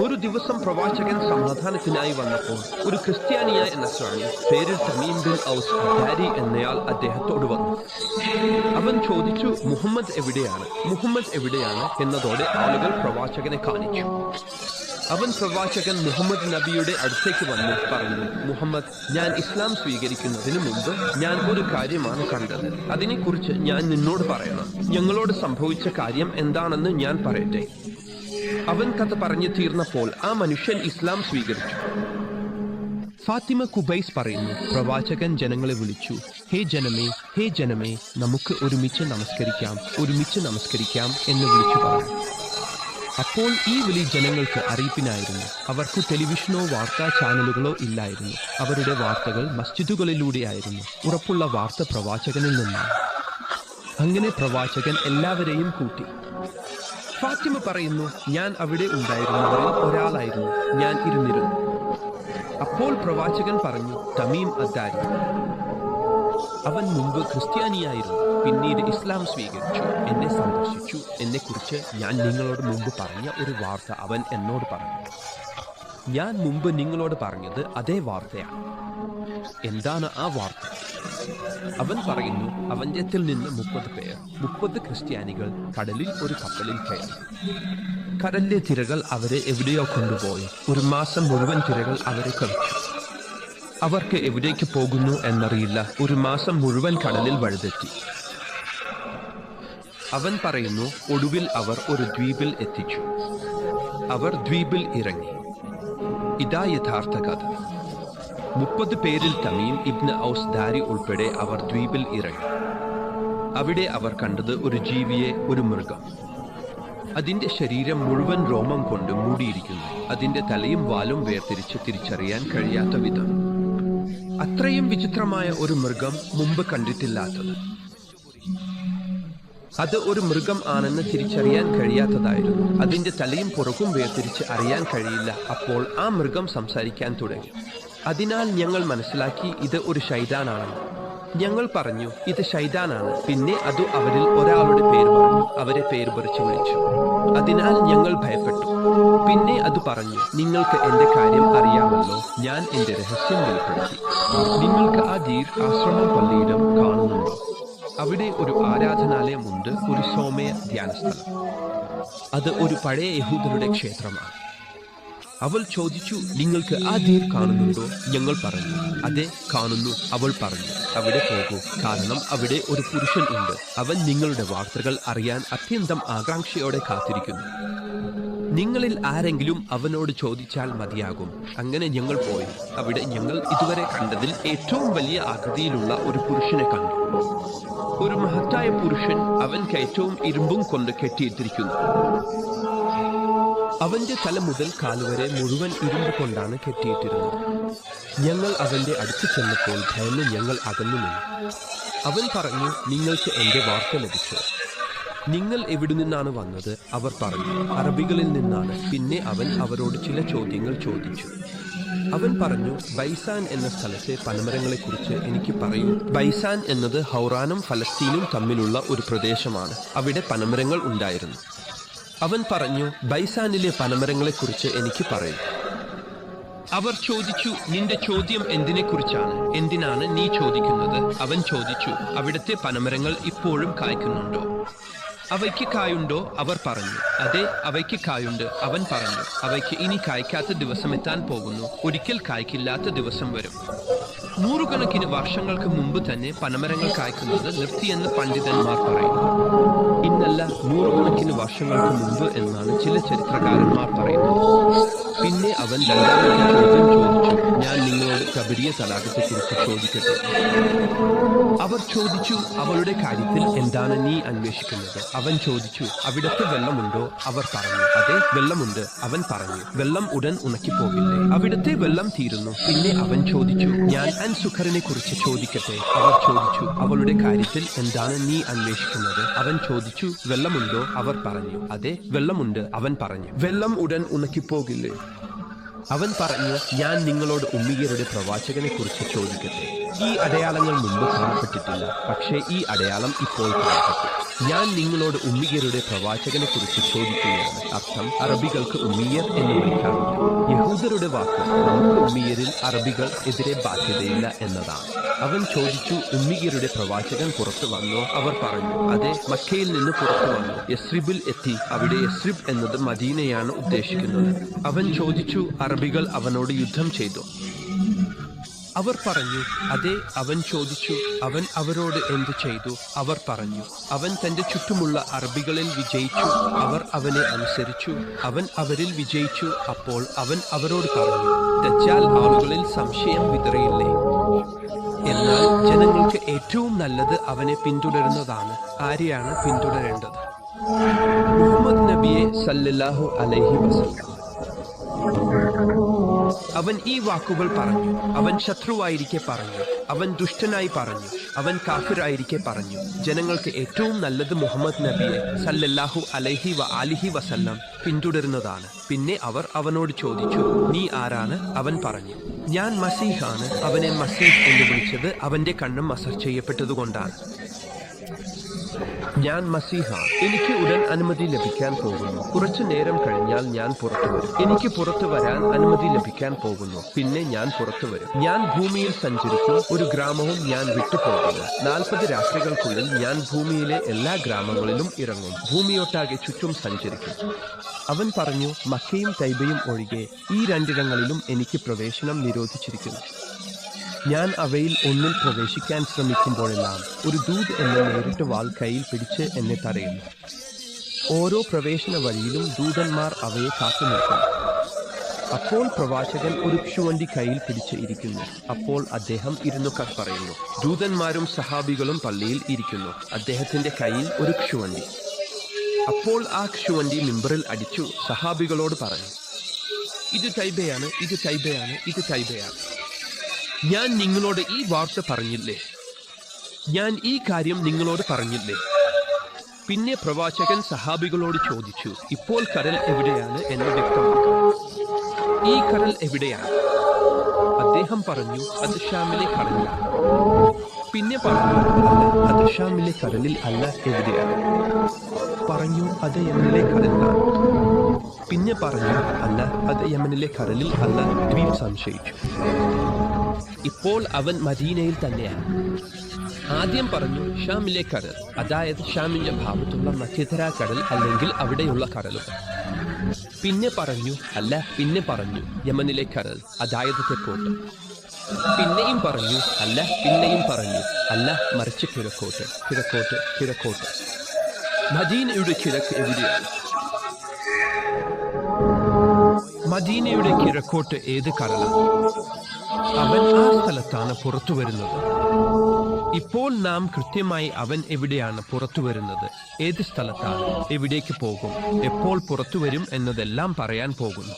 ഒരു ദിവസം പ്രവാചകൻ സമാധാനത്തിനായി വന്നപ്പോൾ ഒരു ക്രിസ്ത്യാനിയായ നസ്രാണി പേരിൽ തമീം ബിൻ ഔസ് അദ്ദാരി എന്നയാൾ അദ്ദേഹത്തോട് വന്നു. അവൻ ചോദിച്ചു, മുഹമ്മദ് എവിടെയാണ് എന്നതോടെ ആളുകൾ പ്രവാചകനെ കാണിച്ചു. അവൻ പ്രവാചകൻ മുഹമ്മദ് നബിയുടെ അടുത്തേക്ക് വന്ന് പറഞ്ഞു, മുഹമ്മദ്, ഞാൻ ഇസ്ലാം സ്വീകരിക്കുന്നതിന് മുമ്പ് ഞാൻ ഒരു കാര്യമാണ് കണ്ടത്. അതിനെക്കുറിച്ച് ഞാൻ നിന്നോട് പറയണം. ഞങ്ങളോട് സംഭവിച്ച കാര്യം എന്താണെന്ന് ഞാൻ പറയട്ടെ. അവൻ കഥ പറഞ്ഞു തീർന്നപ്പോൾ ആ മനുഷ്യൻ ഇസ്ലാം സ്വീകരിച്ചു. ഫാത്തിമ കുബൈസ് പറയുന്നു, പ്രവാചകൻ ജനങ്ങളെ വിളിച്ചു, ഹേ ജനമേ, നമുക്ക് ഒരുമിച്ച് നമസ്കരിക്കാം എന്ന് വിളിച്ചു പറഞ്ഞു. അപ്പോൾ ഈ വിളി ജനങ്ങൾക്ക് അറിയിപ്പിനായിരുന്നു. അവർക്ക് ടെലിവിഷനോ വാർത്താ ചാനലുകളോ ഇല്ലായിരുന്നു. അവരുടെ വാർത്തകൾ മസ്ജിദുകളിലൂടെയായിരുന്നു. ഉറപ്പുള്ള വാർത്ത പ്രവാചകനിൽ നിന്നാണ്. അങ്ങനെ പ്രവാചകൻ എല്ലാവരെയും കൂട്ടി. ഫാത്തിമ പറയുന്നു, ഞാൻ അവിടെ ഉണ്ടായിരുന്നവരിൽ ഒരാളായിരുന്നു. ഞാൻ ഇരുന്നിരുന്നു. അപ്പോൾ പ്രവാചകൻ പറഞ്ഞു, തമീം അദ്ദാരി. അവൻ മുമ്പ് ക്രിസ്ത്യാനിയായിരുന്നു, പിന്നീട് ഇസ്ലാം സ്വീകരിച്ചു, എന്നെ സന്ദർശിച്ചു. എന്നെക്കുറിച്ച് ഞാൻ നിങ്ങളോട് മുമ്പ് പറഞ്ഞ ഒരു വാർത്ത അവൻ എന്നോട് പറഞ്ഞു. ഞാൻ മുമ്പ് നിങ്ങളോട് പറഞ്ഞത് അതേ വാർത്തയാണ്. എന്താണ് ആ വാർത്ത? അവൻ പറയുന്നു, അവഞ്ചത്തിൽ നിന്ന് 30 ക്രിസ്ത്യാനികൾ കടലിൽ ഒരു കപ്പലിൽ കയറി. കടലിലെ തിരകൾ അവരെ എവിടെയോ കൊണ്ടുപോയി. ഒരു മാസം മുഴുവൻ തിരകൾ അവരെ കളിച്ചു. അവർക്ക് എവിടേക്ക് പോകുന്നു എന്നറിയില്ല. ഒരു മാസം മുഴുവൻ കടലിൽ വഴുതെറ്റി. അവൻ പറയുന്നു, ഒടുവിൽ അവർ ഒരു ദ്വീപിൽ എത്തിച്ചു. അവർ ദ്വീപിൽ ഇറങ്ങി. ഇതാ യഥാർത്ഥ കഥ. 30 പേരിൽ തമീം ഇബ്ന് ഔസ് ദാരി ഉൾപ്പെടെ അവർ ദ്വീപിൽ ഇറങ്ങി. അവിടെ അവർ കണ്ടത് ഒരു ജീവിയെ, ഒരു മൃഗം. അതിന്റെ ശരീരം മുഴുവൻ രോമം കൊണ്ട് മൂടിയിരിക്കുന്നു. അതിന്റെ തലയും വാലും വേർതിരിച്ച് തിരിച്ചറിയാൻ കഴിയാത്ത വിധം. അത്രയും വിചിത്രമായ ഒരു മൃഗം മുമ്പ് കണ്ടിട്ടില്ലാത്തത്. അത് ഒരു മൃഗം ആണെന്ന് തിരിച്ചറിയാൻ കഴിയാത്തതായിരുന്നു. അതിന്റെ തലയും പുറകും വേർതിരിച്ച് അറിയാൻ കഴിയില്ല. അപ്പോൾ ആ മൃഗം സംസാരിക്കാൻ തുടങ്ങി. അതിനാൽ ഞങ്ങൾ മനസ്സിലാക്കി ഇത് ഒരു ശൈതാനാണെന്ന്. ഞങ്ങൾ പറഞ്ഞു, ഇത് ശൈതാനാണ്. പിന്നെ അത് അവരിൽ ഒരാളുടെ പേര് പറഞ്ഞു. അവരെ പേര് പറിച്ചു വിളിച്ചു. അതിനാൽ ഞങ്ങൾ ഭയപ്പെട്ടു. പിന്നെ അത് പറഞ്ഞു, നിങ്ങൾക്ക് എന്റെ കാര്യം അറിയാമല്ലോ. ഞാൻ എന്റെ രഹസ്യം വെളിപ്പെടുത്തി. നിങ്ങൾക്ക് ആ ദീർ ആശ്രമം പള്ളിയിടം കാണുന്നുണ്ടോ? അവിടെ ഒരു ആരാധനാലയമുണ്ട്, ഒരു സോമയ ധ്യാനസ്ഥലം. അത് ഒരു പഴയ യഹൂദരുടെ ക്ഷേത്രമാണ്. അവൾ ചോദിച്ചു, നിങ്ങൾക്ക് ആ ദീർ കാണുന്നുണ്ടോ? ഞങ്ങൾ പറഞ്ഞു, അതെ കാണുന്നു. അവൾ പറഞ്ഞു, അവിടെ പോകൂ, കാരണം അവിടെ ഒരു പുരുഷൻ ഉണ്ട്. അവൻ നിങ്ങളുടെ വാർത്തകൾ അറിയാൻ അത്യന്തം ആകാംക്ഷയോടെ കാത്തിരിക്കുന്നു. നിങ്ങളിൽ ആരെങ്കിലും അവനോട് ചോദിച്ചാൽ മതിയാകും. അങ്ങനെ ഞങ്ങൾ പോയി. അവിടെ ഞങ്ങൾ ഇതുവരെ കണ്ടതിൽ ഏറ്റവും വലിയ ആകൃതിയിലുള്ള ഒരു പുരുഷനെ കണ്ടു. ഒരു മഹത്തായ പുരുഷൻ. അവൻ കയറ്റവും ഇരുമ്പും കൊണ്ട് കെട്ടിയിട്ടിരിക്കുന്നു. അവന്റെ തല മുതൽ കാലുവരെ മുഴുവൻ ഇരുമ്പ് കൊണ്ടാണ് കെട്ടിയിട്ടിരുന്നത്. ഞങ്ങൾ അവന്റെ അടുത്ത് ചെന്നപ്പോൾ ഭയന്ന് ഞങ്ങൾ അകന്നു നിന്നു. അവൻ പറഞ്ഞു, നിങ്ങൾക്ക് എന്റെ വാർത്ത ലഭിച്ചു. നിങ്ങൾ എവിടെ നിന്നാണ് വന്നത്? അവർ പറഞ്ഞു, അറബികളിൽ നിന്നാണ്. പിന്നെ അവൻ അവരോട് ചില ചോദ്യങ്ങൾ ചോദിച്ചു. അവൻ പറഞ്ഞു, ബൈസാൻ എന്ന സ്ഥലത്തെ പനമരങ്ങളെക്കുറിച്ച് എനിക്ക് പറയൂ. ബൈസാൻ എന്നത് ഹൗറാനും ഫലസ്തീനും തമ്മിലുള്ള ഒരു പ്രദേശമാണ്. അവിടെ പനമരങ്ങൾ ഉണ്ടായിരുന്നു. അവൻ പറഞ്ഞു, ബൈസാനിലെ പനമരങ്ങളെക്കുറിച്ച് എനിക്ക് പറയൂ. അവർ ചോദിച്ചു, നിന്റെ ചോദ്യം എന്തിനെക്കുറിച്ചാണ്? എന്തിനാണ് നീ ചോദിക്കുന്നത്? അവൻ ചോദിച്ചു, അവിടുത്തെ പനമരങ്ങൾ ഇപ്പോഴും കായ്ക്കുന്നുണ്ടോ? അവയ്ക്ക് കായുണ്ടോ? അവർ പറഞ്ഞു, അതെ, അവയ്ക്ക് കായുണ്ട്. അവൻ പറഞ്ഞു, അവയ്ക്ക് ഇനി കായ്ക്കാത്ത ദിവസം എത്താൻ പോകുന്നു. ഒരിക്കൽ കായ്ക്കില്ലാത്ത ദിവസം വരും. നൂറുകണക്കിന് വർഷങ്ങൾക്ക് മുമ്പ് തന്നെ പനമരങ്ങൾ കായ്ക്കുന്നത് നിർത്തിയെന്ന് പണ്ഡിതന്മാർ പറയുന്നു. ഇന്നല്ല, നൂറുകണക്കിന് വർഷങ്ങൾക്ക് മുമ്പ് എന്നാണ് ചില ചരിത്രകാരന്മാർ പറയുന്നത്. പിന്നെ അവൻ രണ്ടാമത്തെ ചോദ്യം ചോദിച്ചു, ഞാൻ നിങ്ങളോട് കബരിയ തലാഖത്തെക്കുറിച്ച് ചോദിക്കട്ടെ? അവർ ചോദിച്ചു, അവളുടെ കാര്യത്തിൽ എന്താണ് നീ അന്വേഷിക്കുന്നത്? അവൻ ചോദിച്ചു, അവിടത്തെ വെള്ളമുണ്ടോ? അവർ പറഞ്ഞു, അതെ, വെള്ളമുണ്ട്. അവൻ പറഞ്ഞു, വെള്ളം ഉടൻ ഉണക്കിപ്പോകില്ലേ? അവിടത്തെ വെള്ളം തീരുന്നു. പിന്നെ അവൻ ചോദിച്ചു, ഞാൻ അൻസുഖറിനെ കുറിച്ച് ചോദിക്കട്ടെ? അവർ ചോദിച്ചു, അവളുടെ കാര്യത്തിൽ എന്താണ് നീ അന്വേഷിക്കുന്നത്? അവൻ ചോദിച്ചു, വെള്ളമുണ്ടോ? അവർ പറഞ്ഞു, അതെ, വെള്ളമുണ്ട്. അവൻ പറഞ്ഞു, വെള്ളം ഉടൻ ഉണക്കിപ്പോകില്ലേ? അവൻ പറഞ്ഞു, ഞാൻ നിങ്ങളോട് ഉമ്മിയരുടെ പ്രവാചകനെ കുറിച്ച് ചോദിക്കട്ടെ? ഈ അടയാളങ്ങൾ മുമ്പ് കാണപ്പെട്ടിട്ടില്ല, പക്ഷേ ഈ അടയാളം ഇപ്പോൾ കാണപ്പെട്ടു. ഞാൻ നിങ്ങളോട് ഉമ്മിയരുടെ പ്രവാചകനെ കുറിച്ച് ചോദിക്കുകയാണ്. അർത്ഥം, അറബികൾക്ക് ഉമ്മിയർ എന്ന് വിളിക്കാം. അവരുടെ വാക്ക് നമുക്ക് ഉമ്മിയരിൽ അറബികൾ എതിരെ ബാധ്യതയില്ല എന്നതാണ്. അവൻ ചോദിച്ചു, ഉമ്മിയരുടെ പ്രവാചകൻ പുറത്തു വന്നോ? അവർ പറഞ്ഞു, അതെ, മക്കയിൽ നിന്ന് പുറത്തു വന്നു, യസ്രിബിൽ എത്തി. അവിടെ യസ്രിബ് എന്നത് മദീനയാണ് ഉദ്ദേശിക്കുന്നത്. അവൻ ചോദിച്ചു, അറബികൾ അവനോട് യുദ്ധം ചെയ്തു? അവർ പറഞ്ഞു, അതെ. അവൻ ചോദിച്ചു, അവൻ അവരോട് എന്തു ചെയ്തു? അവർ പറഞ്ഞു, അവൻ തന്റെ ചുറ്റുമുള്ള അറബികളിൽ വിജയിച്ചു. അവർ അവനെ അനുസരിച്ചു. അവൻ അവരിൽ വിജയിച്ചു. അപ്പോൾ അവൻ അവരോട് പറഞ്ഞു, ദജ്ജാൽ ആളുകളിൽ സംശയം വിതറിയില്ലേ? എന്നാൽ ജനങ്ങൾക്ക് ഏറ്റവും നല്ലത് അവനെ പിന്തുടരുന്നതാണ്. ആരെയാണ് പിന്തുടരേണ്ടത്? മുഹമ്മദ് നബിയെ സല്ലല്ലാഹു അലൈഹി വസല്ലം. അവൻ ഈ വാക്കുകൾ പറഞ്ഞു. അവൻ ശത്രുവായിരിക്കെ പറഞ്ഞു. അവൻ ദുഷ്ടനായി പറഞ്ഞു. അവൻ കാഫിറായിരിക്കെ പറഞ്ഞു. ജനങ്ങൾക്ക് ഏറ്റവും നല്ലത് മുഹമ്മദ് നബിയെ സല്ലല്ലാഹു അലൈഹി ആലിഹി വസല്ലം പിന്തുടരുന്നതാണ്. പിന്നെ അവർ അവനോട് ചോദിച്ചു, നീ ആരാണ്? അവൻ പറഞ്ഞു, ഞാൻ മസീഹാണ്. അവനെ മസീഹ് എന്ന് വിളിച്ചത് അവന്റെ കണ്ണും മസർ ചെയ്യപ്പെട്ടതുകൊണ്ടാണ്. ഞാൻ മസീഹാണ്. എനിക്ക് ഉടൻ അനുമതി ലഭിക്കാൻ പോകുന്നു. കുറച്ചു നേരം കഴിഞ്ഞാൽ ഞാൻ പുറത്തു വരും. എനിക്ക് പുറത്തു വരാൻ അനുമതി ലഭിക്കാൻ പോകുന്നു. പിന്നെ ഞാൻ പുറത്തു വരും. ഞാൻ ഭൂമിയിൽ സഞ്ചരിക്കും. ഒരു ഗ്രാമവും ഞാൻ വിട്ടുപോകുന്നു. 40 രാത്രികൾക്കുള്ളിൽ ഞാൻ ഭൂമിയിലെ എല്ലാ ഗ്രാമങ്ങളിലും ഇറങ്ങും. ഭൂമിയൊട്ടാകെ ചുറ്റും സഞ്ചരിക്കും. അവൻ പറഞ്ഞു, മക്കയും തൈബയും ഒഴികെ ഈ 2 എനിക്ക് പ്രവേശനം നിരോധിച്ചിരിക്കുന്നു. ഞാൻ അവയിൽ ഒന്നിൽ പ്രവേശിക്കാൻ ശ്രമിക്കുമ്പോഴെല്ലാം ഒരു ദൂത് എന്നെ നേരിട്ട് വാൾ കയ്യിൽ പിടിച്ച് എന്നെ തടയുന്നു. ഓരോ പ്രവേശന വഴിയിലും ദൂതന്മാർ അവയെ കാത്തു നിൽക്കുന്നു. അപ്പോൾ പ്രവാചകൻ ഒരു ക്ഷുവണ്ടി കയ്യിൽ പിടിച്ച് ഇരിക്കുന്നു. അപ്പോൾ അദ്ദേഹം ഇരുന്നു പറയുന്നു. ദൂതന്മാരും സഹാബികളും പള്ളിയിൽ ഇരിക്കുന്നു. അദ്ദേഹത്തിന്റെ കയ്യിൽ ഒരു ക്ഷുവണ്ടി. അപ്പോൾ ആ ക്ഷുവണ്ടി മിമ്പറിൽ അടിച്ചു സഹാബികളോട് പറഞ്ഞു, ഇത് തൈബയാണ്, ഇത് തൈബയാണ്, ഇത് തൈബയാണ്. ഞാൻ നിങ്ങളോട് ഈ വാർത്ത പറഞ്ഞില്ലേ? ഞാൻ ഈ കാര്യം നിങ്ങളോട് പറഞ്ഞില്ലേ? പിന്നെ പ്രവാചകൻ സഹാബികളോട് ചോദിച്ചു, ഇപ്പോൾ കടൽ എവിടെയാണ് എന്ന് വ്യക്തമാക്കണം. ഈ കടൽ എവിടെയാണ്? അദ്ദേഹം പറഞ്ഞു, അത് ഷാമിലെ കടലിലാണ്. പിന്നെ പറഞ്ഞു, അത് ഷാമിലെ കടലിൽ അല്ല. എവിടെയാണ്? പറഞ്ഞു, അത് യമനിലെ കടലിലാണ്. പിന്നെ പറഞ്ഞു, അല്ല, അത് യമനിലെ കടലിൽ അല്ല. ദ്വീപ് സംശയിച്ചു. ഇപ്പോൾ അവൻ മദീനയിൽ തന്നെയാണ്. ആദ്യം പറഞ്ഞു ഷാമിലെ കടൽ, അതായത് ഷാമിന്റെ ഭാഗത്തുള്ള മധ്യധര കടൽ അല്ലെങ്കിൽ അവിടെയുള്ള കടലുകൾ. പിന്നെ പറഞ്ഞു അല്ല. പിന്നെ പറഞ്ഞു യമനിലെ കടൽ, അതായത് തെക്കോട്ട്. പിന്നെയും പറഞ്ഞു അല്ല. പിന്നെയും പറഞ്ഞു അല്ല, മറിച്ച് കിഴക്കോട്ട്, കിഴക്കോട്ട്, കിഴക്കോട്ട്. മദീനയുടെ കിഴക്ക് എവിടെയാണ്? മദീനയുടെ കിഴക്കോട്ട് ഏത് കടലാണ്? അവൻ ആ സ്ഥലത്താണ് പുറത്തു വരുന്നത്. ഇപ്പോൾ നാം കൃത്യമായി അവൻ എവിടെയാണ് പുറത്തു വരുന്നത്, ഏത് സ്ഥലത്താണ്, എവിടേക്ക് പോകും, എപ്പോൾ പുറത്തു വരും എന്നതെല്ലാം പറയാൻ പോകുന്നു.